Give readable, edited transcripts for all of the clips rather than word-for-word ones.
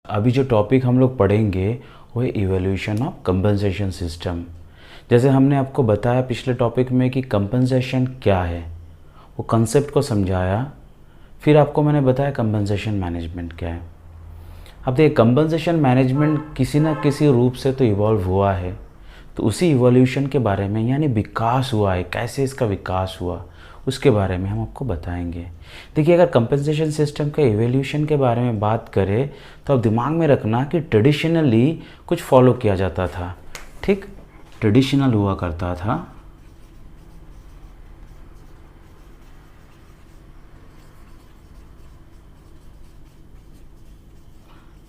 अभी जो टॉपिक हम लोग पढ़ेंगे वो है इवोल्यूशन ऑफ कंपनसेशन सिस्टम। जैसे हमने आपको बताया पिछले टॉपिक में कि कंपनसेशन क्या है, वो कंसेप्ट को समझाया। फिर आपको मैंने बताया कंपनसेशन मैनेजमेंट क्या है। अब देखिए, कंपनसेशन मैनेजमेंट किसी न किसी रूप से तो इवॉल्व हुआ है, तो उसी इवोल्यूशन के बारे में यानी विकास हुआ है, कैसे इसका विकास हुआ उसके बारे में हम आपको बताएंगे। देखिए, अगर कंपनसेशन सिस्टम के इवोल्यूशन के बारे में बात करें तो आप दिमाग में रखना कि ट्रेडिशनली कुछ फॉलो किया जाता था। ठीक, ट्रेडिशनल हुआ करता था।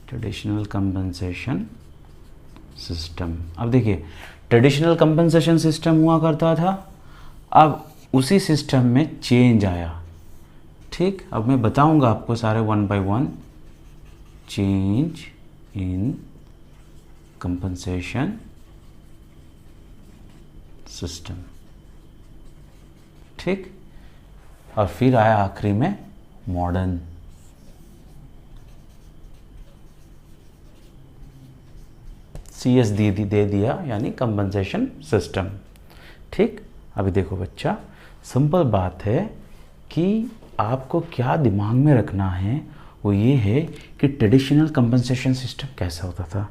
Traditional compensation system. अब देखिए, ट्रेडिशनल कंपनसेशन सिस्टम हुआ करता था। अब उसी सिस्टम में चेंज आया। ठीक, अब मैं बताऊंगा आपको सारे one by one. Change in compensation system. ठीक, और फिर आया आखिरी में मॉडर्न। CS दे दिया यानी कंपनसेशन सिस्टम। ठीक, अभी देखो बच्चा, सिंपल बात है कि आपको क्या दिमाग में रखना है वो ये है कि ट्रेडिशनल कंपनसेशन सिस्टम कैसा होता था।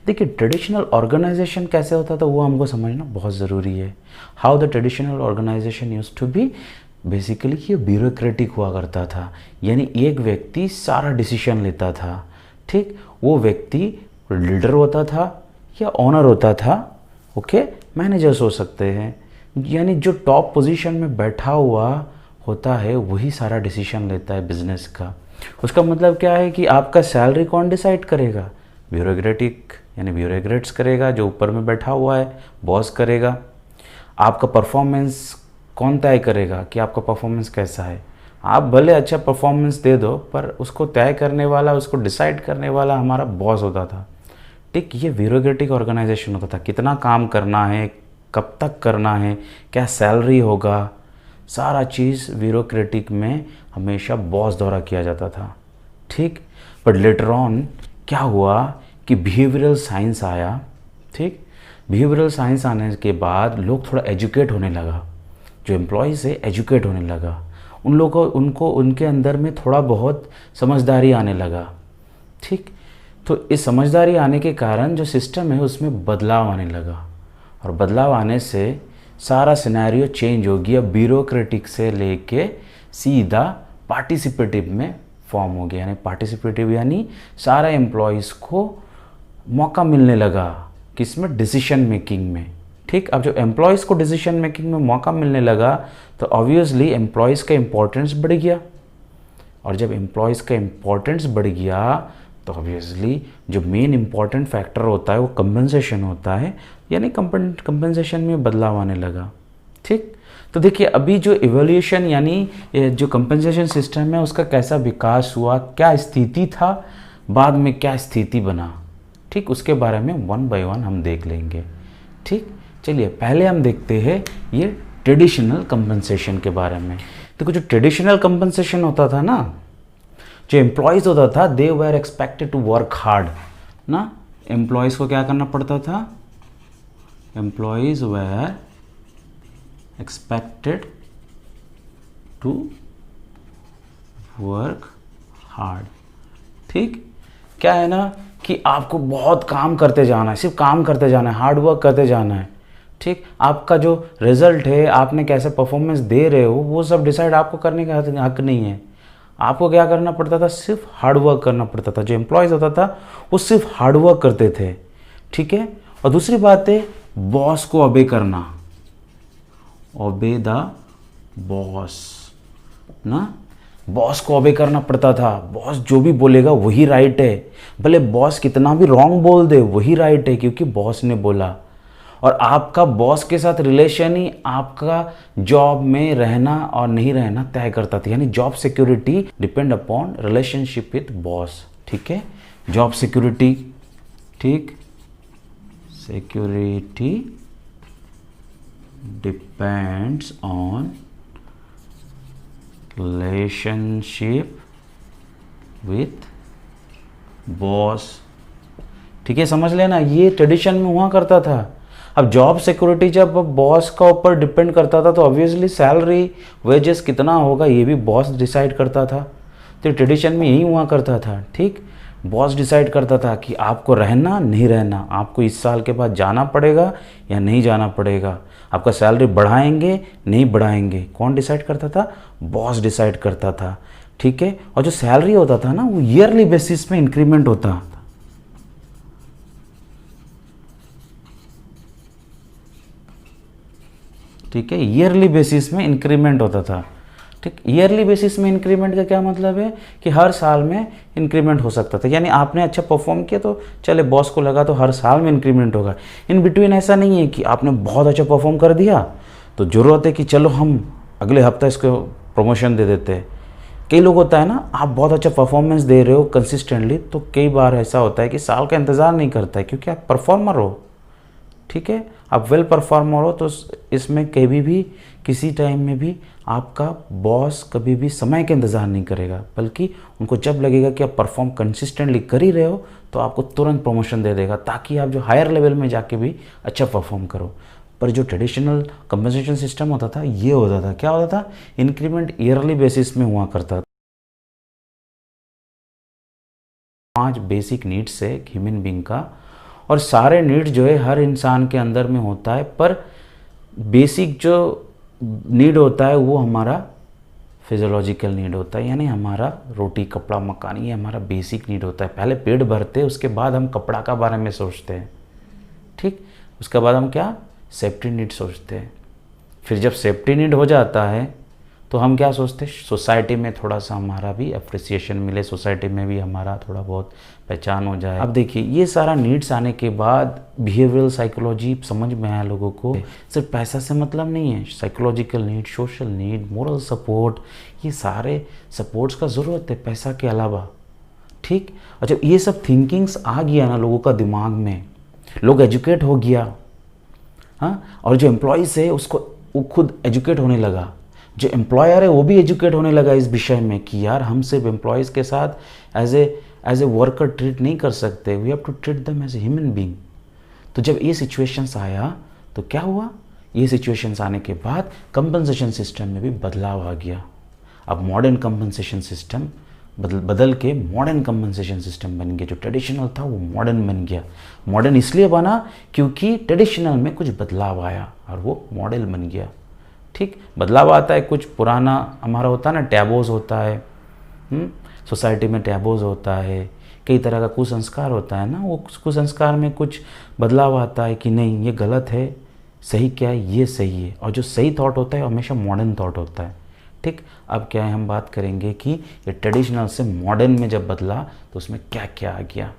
देखिए, ट्रेडिशनल ऑर्गेनाइजेशन कैसे होता था वो हमको समझना बहुत ज़रूरी है। How the traditional organisation used to be, basically ये ब्यूरोक्रेटिक हुआ करता था, यानी एक व्यक्ति सारा डिसीजन लेता था। ठीक, वो व्यक्ति लीडर होता था या ओनर होता था। ओके, मैनेजर्स हो सकते हैं, यानी जो टॉप पोजीशन में बैठा हुआ होता है वही सारा डिसीजन लेता है बिजनेस का। उसका मतलब क्या है कि आपका सैलरी कौन डिसाइड करेगा? ब्यूरोक्रेटिक यानी ब्यूरोक्रेट्स करेगा, जो ऊपर में बैठा हुआ है, बॉस करेगा। आपका परफॉर्मेंस कौन तय करेगा कि आपका परफॉर्मेंस कैसा है? आप भले अच्छा परफॉर्मेंस दे दो, पर उसको तय करने वाला, उसको डिसाइड करने वाला हमारा बॉस होता था। ठीक, ये ब्यूरोक्रेटिक ऑर्गेनाइजेशन होता था। कितना काम करना है, कब तक करना है, क्या सैलरी होगा, सारा चीज़ ब्यूरोक्रेटिक में हमेशा बॉस द्वारा किया जाता था। ठीक, बट लेटर ऑन क्या हुआ कि बिहेवियरल साइंस आया। ठीक, बिहेवियरल साइंस आने के बाद लोग थोड़ा एजुकेट होने लगा, जो एम्प्लॉयज़ है एजुकेट होने लगा, उन लोगों को उनको उनके अंदर में थोड़ा बहुत समझदारी आने लगा। ठीक, तो इस समझदारी आने के कारण जो सिस्टम है उसमें बदलाव आने लगा, और बदलाव आने से सारा सिनेरियो चेंज हो गया। ब्यूरोक्रेटिक से लेके सीधा पार्टिसिपेटिव में फॉर्म हो गया, यानी पार्टिसिपेटिव यानी सारा एम्प्लॉयज़ को मौका मिलने लगा किसमें? डिसीजन मेकिंग में। ठीक, अब जब एम्प्लॉयज़ को डिसीजन मेकिंग में मौका मिलने लगा तो ऑब्वियसली एम्प्लॉयज़ का इम्पोर्टेंस बढ़ गया, और जब एम्प्लॉयज़ का इम्पोर्टेंस बढ़ गया तो ऑब्वियसली जो मेन इम्पॉर्टेंट फैक्टर होता है वो कंपनसेशन होता है, यानी कंपनसेशन में बदलाव आने लगा। ठीक, तो देखिए, अभी जो इवोल्यूशन यानी जो कंपनसेशन सिस्टम है उसका कैसा विकास हुआ, क्या स्थिति था, बाद में क्या स्थिति बना, ठीक, उसके बारे में वन बाय वन हम देख लेंगे। ठीक, चलिए पहले हम देखते हैं ये ट्रेडिशनल कंपनसेशन के बारे में। देखो, जो ट्रेडिशनल कंपनसेशन होता था ना, जो एम्प्लॉयज़ होता था, they were expected to work hard ना। एम्प्लॉयज़ को क्या करना पड़ता था? Employees were expected to work hard. ठीक, क्या है ना कि आपको बहुत काम करते जाना है, सिर्फ काम करते जाना है, हार्ड वर्क करते जाना है। ठीक, आपका जो रिजल्ट है, आपने कैसे परफॉर्मेंस दे रहे हो, वो सब डिसाइड आपको करने का हक नहीं है। आपको क्या करना पड़ता था? सिर्फ हार्ड वर्क करना पड़ता था। जो एम्प्लॉयज़ होता था वो सिर्फ हार्ड वर्क करते थे। ठीक है, और दूसरी बात है बॉस को ओबे करना, ओबे द बॉस ना। बॉस को ओबे करना पड़ता था। बॉस जो भी बोलेगा वही राइट है, भले बॉस कितना भी रॉन्ग बोल दे वही राइट है, क्योंकि बॉस ने बोला। और आपका बॉस के साथ रिलेशन ही आपका जॉब में रहना और नहीं रहना तय करता था, यानी job security depend upon relationship with boss. ठीक है, जॉब सिक्योरिटी, ठीक, security depends on relationship with boss. ठीक है, समझ लेना, ये ट्रेडिशन में हुआ करता था। अब जॉब सिक्योरिटी जब बॉस का ऊपर डिपेंड करता था तो ऑब्वियसली सैलरी वेजेस कितना होगा ये भी बॉस डिसाइड करता था। तो ट्रेडिशन में यही हुआ करता था। ठीक, बॉस डिसाइड करता था कि आपको रहना नहीं रहना, आपको इस साल के बाद जाना पड़ेगा या नहीं जाना पड़ेगा, आपका सैलरी बढ़ाएंगे नहीं बढ़ाएंगे, कौन डिसाइड करता था? बॉस डिसाइड करता था। ठीक है, और जो सैलरी होता था ना वो ईयरली बेसिस में इंक्रीमेंट होता था। ठीक है, ईयरली बेसिस में इंक्रीमेंट होता था। ठीक, ईयरली बेसिस में इंक्रीमेंट का क्या मतलब है कि हर साल में इंक्रीमेंट हो सकता था। यानी आपने अच्छा परफॉर्म किया तो चले बॉस को लगा तो हर साल में इंक्रीमेंट होगा। इन बिटवीन ऐसा नहीं है कि आपने बहुत अच्छा परफॉर्म कर दिया तो ज़रूरत है कि चलो हम अगले हफ्ते इसको प्रमोशन दे देते हैं। कई लोग होता है ना, आप बहुत अच्छा परफॉर्मेंस दे रहे हो कंसिस्टेंटली तो कई बार ऐसा होता है कि साल का इंतज़ार नहीं करता है क्योंकि आप परफॉर्मर हो। ठीक है, आप वेल परफॉर्मर हो तो इसमें कभी भी किसी टाइम में भी आपका बॉस कभी भी समय का इंतज़ार नहीं करेगा, बल्कि उनको जब लगेगा कि आप परफॉर्म कंसिस्टेंटली कर ही रहे हो तो आपको तुरंत प्रमोशन दे देगा ताकि आप जो हायर लेवल में जाके भी अच्छा परफॉर्म करो। पर जो ट्रेडिशनल कंपनसेशन सिस्टम होता था ये होता था, क्या होता था? इंक्रीमेंट ईयरली बेसिस में हुआ करता था। 5 बेसिक नीड्स है ह्यूमन बीइंग का, और सारे नीड्स जो है हर इंसान के अंदर में होता है, पर बेसिक जो नीड होता है वो हमारा फिजियोलॉजिकल नीड होता है, यानी हमारा रोटी कपड़ा मकान, ये हमारा बेसिक नीड होता है। पहले पेट भरते हैं उसके बाद हम कपड़ा का बारे में सोचते हैं। ठीक, उसके बाद हम क्या सेफ्टी नीड सोचते हैं। फिर जब सेफ्टी नीड हो जाता है तो हम क्या सोचते हैं? सोसाइटी में थोड़ा सा हमारा भी अप्रिसिएशन मिले, सोसाइटी में भी हमारा थोड़ा बहुत पहचान हो जाए। अब देखिए ये सारा नीड्स आने के बाद बिहेवियरल साइकोलॉजी समझ में आया लोगों को। सिर्फ पैसा से मतलब नहीं है, psychological need, social need, moral support, ये सारे सपोर्ट्स का ज़रूरत है पैसा के अलावा। ठीक, और जब ये सब थिंकिंग्स आ गया ना लोगों का दिमाग में, लोग एजुकेट हो गया। हाँ, और जो एम्प्लॉइज़ है उसको वो खुद एजुकेट होने लगा, जो एम्प्लॉयर है वो भी एजुकेट होने लगा इस विषय में कि यार हम सिर्फ एम्प्लॉयज़ के साथ एज ए वर्कर ट्रीट नहीं कर सकते, we have to treat them as a human being. तो जब ये सिचुएशंस आया तो क्या हुआ? ये सिचुएशंस आने के बाद कंपनसेशन सिस्टम में भी बदलाव आ गया। अब मॉडर्न कंपनसेशन सिस्टम बदल के मॉडर्न कंपनसेशन सिस्टम बन गया। जो ट्रेडिशनल था वो मॉडर्न बन गया। मॉडर्न इसलिए बना क्योंकि ट्रेडिशनल में कुछ बदलाव आया और वो मॉडल बन गया। ठीक, बदलाव आता है, कुछ पुराना हमारा होता है ना, टैबोज होता है, सोसाइटी में टैबोज होता है, कई तरह का कुसंस्कार होता है ना, वो कुसंस्कार में कुछ बदलाव आता है कि नहीं ये गलत है, सही क्या है, ये सही है। और जो सही थॉट होता है हमेशा मॉडर्न थॉट होता है। ठीक, अब क्या है हम बात करेंगे कि ये ट्रेडिशनल से मॉडर्न में जब बदला तो उसमें क्या क्या आ गया।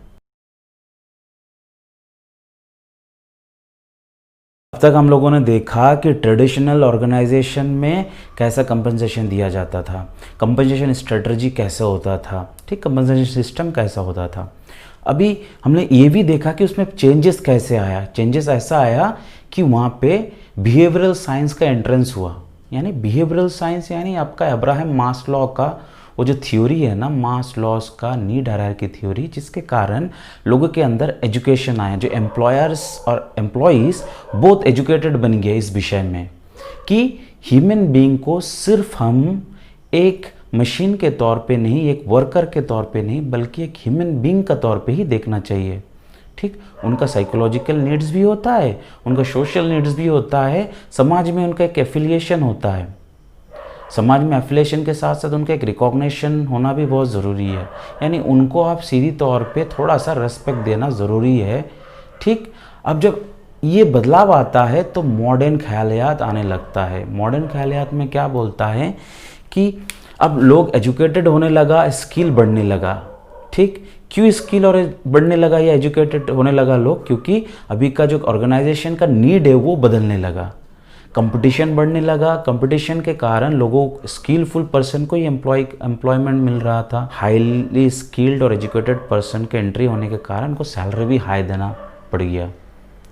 अब तक हम लोगों ने देखा कि ट्रेडिशनल ऑर्गेनाइजेशन में कैसा कंपनसेशन दिया जाता था, कंपनसेशन स्ट्रेटजी कैसे होता था, ठीक, कंपनसेशन सिस्टम कैसा होता था। अभी हमने ये भी देखा कि उसमें चेंजेस कैसे आया। चेंजेस ऐसा आया कि वहाँ पे बिहेवियरल साइंस का एंट्रेंस हुआ। यानी बिहेवियरल साइंस यानी आपका अब्राहम मास्लो का वो जो थ्योरी है ना, मास्लोस का नीड हायरार्की थ्योरी, जिसके कारण लोगों के अंदर एजुकेशन आया, जो एम्प्लॉयर्स और एम्प्लॉयज़ बहुत एजुकेटेड बन गए इस विषय में कि ह्यूमन बीइंग को सिर्फ हम एक मशीन के तौर पे नहीं, एक वर्कर के तौर पे नहीं, बल्कि एक ह्यूमन बीइंग का तौर पे ही देखना चाहिए। ठीक, उनका साइकोलॉजिकल नीड्स भी होता है, उनका सोशल नीड्स भी होता है, समाज में उनका एक एफिलिएशन होता है, समाज में एफिलिएशन के साथ साथ उनका एक रिकॉग्निशन होना भी बहुत ज़रूरी है। यानी उनको आप सीधी तौर पे थोड़ा सा रेस्पेक्ट देना ज़रूरी है। ठीक, अब जब ये बदलाव आता है तो मॉडर्न ख्यालियात आने लगता है। मॉडर्न ख्यालियात में क्या बोलता है कि अब लोग एजुकेटेड होने लगा, स्किल बढ़ने लगा। ठीक, क्यों स्किल और बढ़ने लगा या एजुकेटेड होने लगा लोग? क्योंकि अभी का जो ऑर्गेनाइजेशन का नीड है वो बदलने लगा, कंपटीशन बढ़ने लगा। कंपटीशन के कारण लोगों स्किलफुल पर्सन को ही एम्प्लॉयमेंट मिल रहा था। हाईली स्किल्ड और एजुकेटेड पर्सन के एंट्री होने के कारण उनको सैलरी भी हाई देना पड़ गया,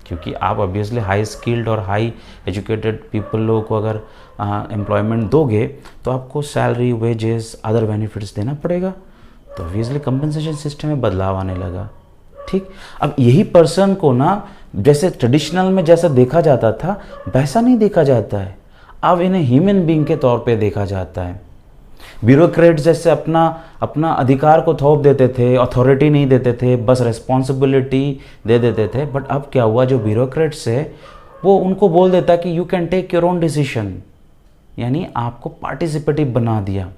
क्योंकि आप ऑब्वियसली हाई स्किल्ड और हाई एजुकेटेड पीपल लोगों को अगर एम्प्लॉयमेंट दोगे तो आपको सैलरी, वेजेस, अदर बेनिफिट्स देना पड़ेगा। तो ऑब्वियसली कंपनसेशन सिस्टम में बदलाव आने लगा। ठीक, अब यही पर्सन को ना जैसे ट्रेडिशनल में जैसा देखा जाता था वैसा नहीं देखा जाता है, अब इन्हें ह्यूमन बीइंग के तौर पे देखा जाता है। ब्यूरोक्रेट जैसे अपना अपना अधिकार को थोप देते थे, अथॉरिटी नहीं देते थे, बस रिस्पॉन्सिबिलिटी दे देते थे। बट अब क्या हुआ, जो ब्यूरोक्रेट्स है वो उनको बोल देता कि you can take your own decision, यानी आपको पार्टिसिपेटिव बना दिया।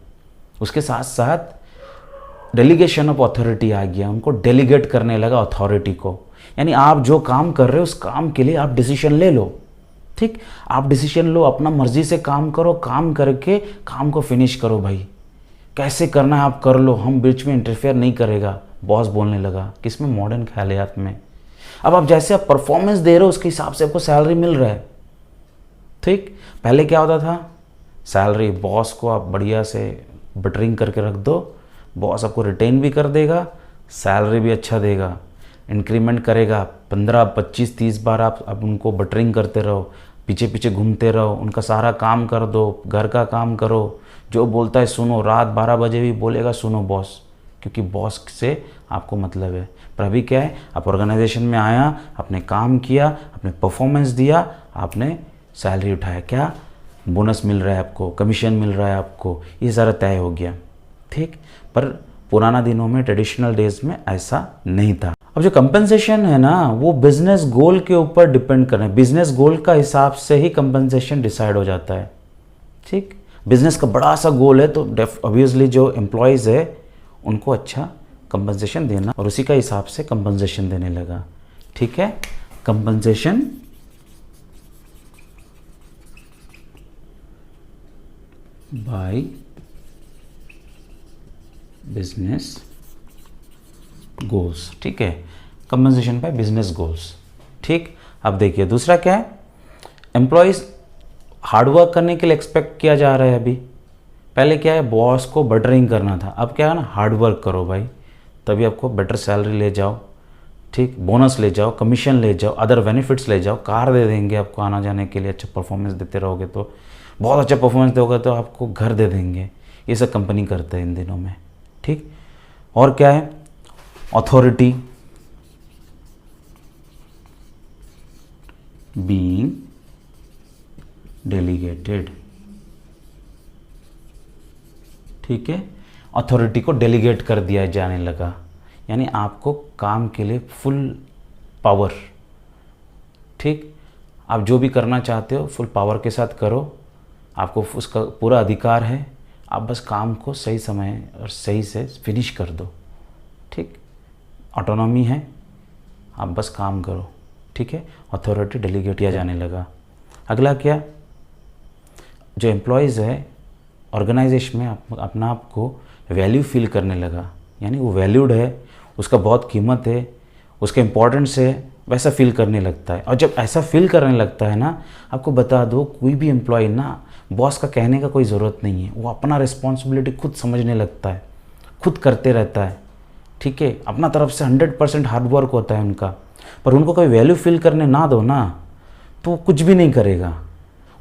उसके साथ साथ डेलीगेशन ऑफ अथॉरिटी आ गया, उनको डेलीगेट करने लगा अथॉरिटी को, यानी आप जो काम कर रहे हो उस काम के लिए आप डिसीजन ले लो। ठीक, आप डिसीजन लो, अपना मर्जी से काम करो, काम करके काम को फिनिश करो भाई, कैसे करना है आप कर लो, हम बीच में इंटरफेयर नहीं करेगा, बॉस बोलने लगा। किसमें? मॉडर्न ख्यालियात में। अब आप जैसे आप परफॉर्मेंस दे रहे हो उसके हिसाब से आपको सैलरी मिल रहा है। ठीक, पहले क्या होता था, सैलरी बॉस को आप बढ़िया से बटरिंग करके रख दो, बॉस आपको रिटेन भी कर देगा, सैलरी भी अच्छा देगा, इंक्रीमेंट करेगा, 15, 25, 30 बार आप उनको बटरिंग करते रहो, पीछे पीछे घूमते रहो, उनका सारा काम कर दो, घर का काम करो, जो बोलता है सुनो, रात 12 बजे भी बोलेगा सुनो बॉस, क्योंकि बॉस से आपको मतलब है। पर अभी क्या है, आप ऑर्गेनाइजेशन में आया, आपने काम किया, आपने परफॉर्मेंस दिया, आपने सैलरी उठाया, क्या बोनस मिल रहा है आपको, कमीशन मिल रहा है आपको, ये सारा तय हो गया। ठीक, पर पुराना दिनों में, ट्रेडिशनल डेज में ऐसा नहीं था। अब जो कंपनसेशन है ना वो बिजनेस गोल के ऊपर डिपेंड कर रहे हैं, बिजनेस गोल का हिसाब से ही कंपनसेशन डिसाइड हो जाता है। ठीक, बिजनेस का बड़ा सा गोल है तो ऑब्वियसली जो एम्प्लॉयज़ है उनको अच्छा कंपनसेशन देना, और उसी का हिसाब से कंपनसेशन देने लगा। ठीक है, कंपनसेशन बाय बिजनेस गोल्स। ठीक है, कंपनसेशन बाय बिजनेस गोल्स। ठीक, अब देखिए दूसरा क्या है, एम्प्लॉयज़ हार्डवर्क करने के लिए एक्सपेक्ट किया जा रहा है। अभी पहले क्या है, बॉस को बटरिंग करना था, अब क्या है ना, हार्डवर्क करो भाई, तभी आपको बेटर सैलरी ले जाओ, ठीक, बोनस ले जाओ, कमीशन ले जाओ, अदर बेनिफिट्स ले जाओ, कार दे देंगे आपको आना जाने के लिए, अच्छा परफॉर्मेंस देते रहोगे तो, बहुत अच्छा परफॉर्मेंस दोगे तो आपको घर दे देंगे। ये सब कंपनी करते हैं इन दिनों में। ठीक, और क्या है, अथॉरिटी बीइंग डेलीगेटेड। ठीक है, अथॉरिटी को डेलीगेट कर दिया जाने लगा, यानी आपको काम के लिए फुल पावर। ठीक, आप जो भी करना चाहते हो फुल पावर के साथ करो, आपको उसका पूरा अधिकार है, आप बस काम को सही समय और सही से फिनिश कर दो। ठीक, ऑटोनॉमी है, आप बस काम करो। ठीक है, अथॉरिटी डेलीगेट किया जाने लगा। अगला क्या, जो एम्प्लॉयज़ है ऑर्गेनाइजेशन में अपना आप को वैल्यू फील करने लगा, यानी वो वैल्यूड है, उसका बहुत कीमत है, उसका इम्पोर्टेंस है, वैसा फील करने लगता है। और जब ऐसा फील करने लगता है ना, आपको बता दो कोई भी एम्प्लॉय ना बॉस का कहने का कोई ज़रूरत नहीं है, वो अपना रिस्पॉन्सिबिलिटी खुद समझने लगता है, खुद करते रहता है। ठीक है, अपना तरफ से 100% हार्डवर्क होता है उनका, पर उनको कोई वैल्यू फील करने ना दो ना तो वो कुछ भी नहीं करेगा।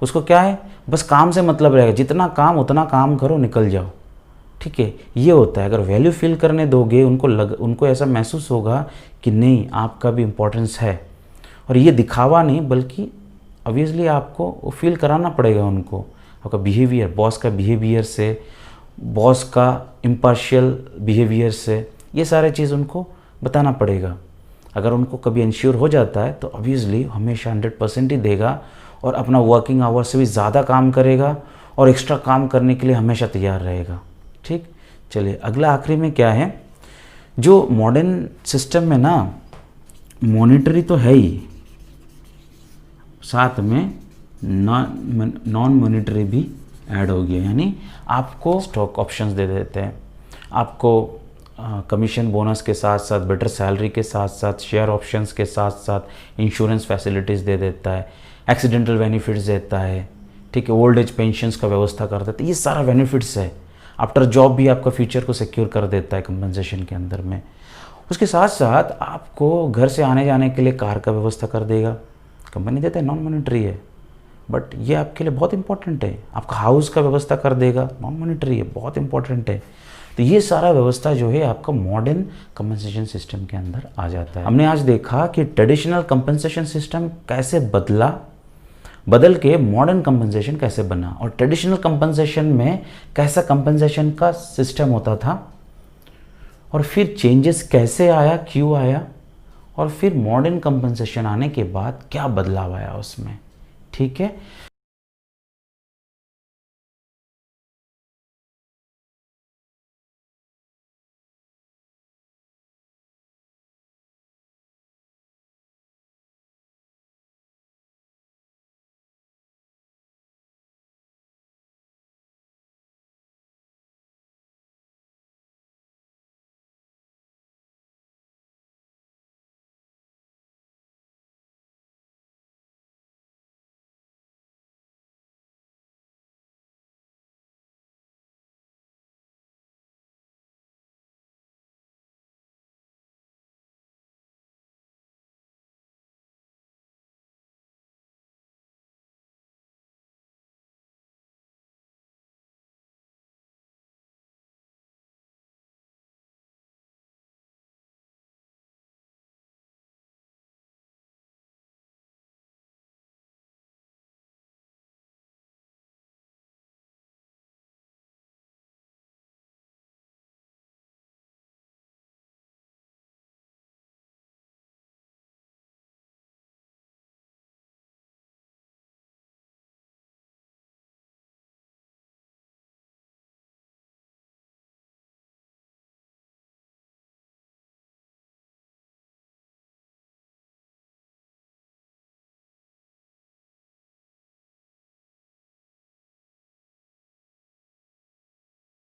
उसको क्या है, बस काम से मतलब रहेगा, जितना काम उतना काम करो, निकल जाओ। ठीक है, ये होता है। अगर वैल्यू फील करने दोगे उनको ऐसा महसूस होगा कि नहीं आपका भी इम्पोर्टेंस है, और ये दिखावा नहीं बल्कि ऑब्वियसली आपको वो फील कराना पड़ेगा उनको। आपका बिहेवियर, बॉस का बिहेवियर से, बॉस का इम्पार्शियल बिहेवियर से, ये सारे चीज़ उनको बताना पड़ेगा। अगर उनको कभी इंश्योर हो जाता है तो ऑब्वियसली हमेशा 100% ही देगा, और अपना वर्किंग आवर से भी ज़्यादा काम करेगा, और एक्स्ट्रा काम करने के लिए हमेशा तैयार रहेगा। ठीक, चलिए अगला आखिरी में क्या है, जो मॉडर्न सिस्टम में ना मॉनिटरी तो है ही, साथ में नॉन मॉनिटरी भी ऐड हो गया, यानी आपको स्टॉक ऑप्शंस दे देते हैं, आपको कमीशन बोनस के साथ साथ बेटर सैलरी के साथ साथ शेयर ऑप्शंस के साथ साथ इंश्योरेंस फैसिलिटीज़ दे देता है, एक्सीडेंटल बेनिफिट्स देता है। ठीक है, ओल्ड एज पेंशन्स का व्यवस्था कर देता है, ये सारा बेनिफिट्स है। आफ्टर जॉब भी आपका फ्यूचर को सिक्योर कर देता है कंपनसेशन के अंदर में। उसके साथ साथ आपको घर से आने जाने के लिए कार का व्यवस्था कर देगा, कंपनी देता है, नॉन मॉनिटरी है। बट ये आपके लिए बहुत इंपॉर्टेंट है, आपका हाउस का व्यवस्था कर देगा, नॉन मॉनिटरी है, बहुत इंपॉर्टेंट है। तो ये सारा व्यवस्था जो है आपका मॉडर्न कंपनसेशन सिस्टम के अंदर आ जाता है। हमने आज देखा कि ट्रेडिशनल कंपनसेशन सिस्टम कैसे बदल के मॉडर्न कंपनसेशन कैसे बना, और ट्रेडिशनल कंपनसेशन में कैसा कंपनसेशन का सिस्टम होता था, और फिर चेंजेस कैसे आया, क्यों आया, और फिर मॉडर्न कंपनसेशन आने के बाद क्या बदलाव आया उसमें। ठीक है,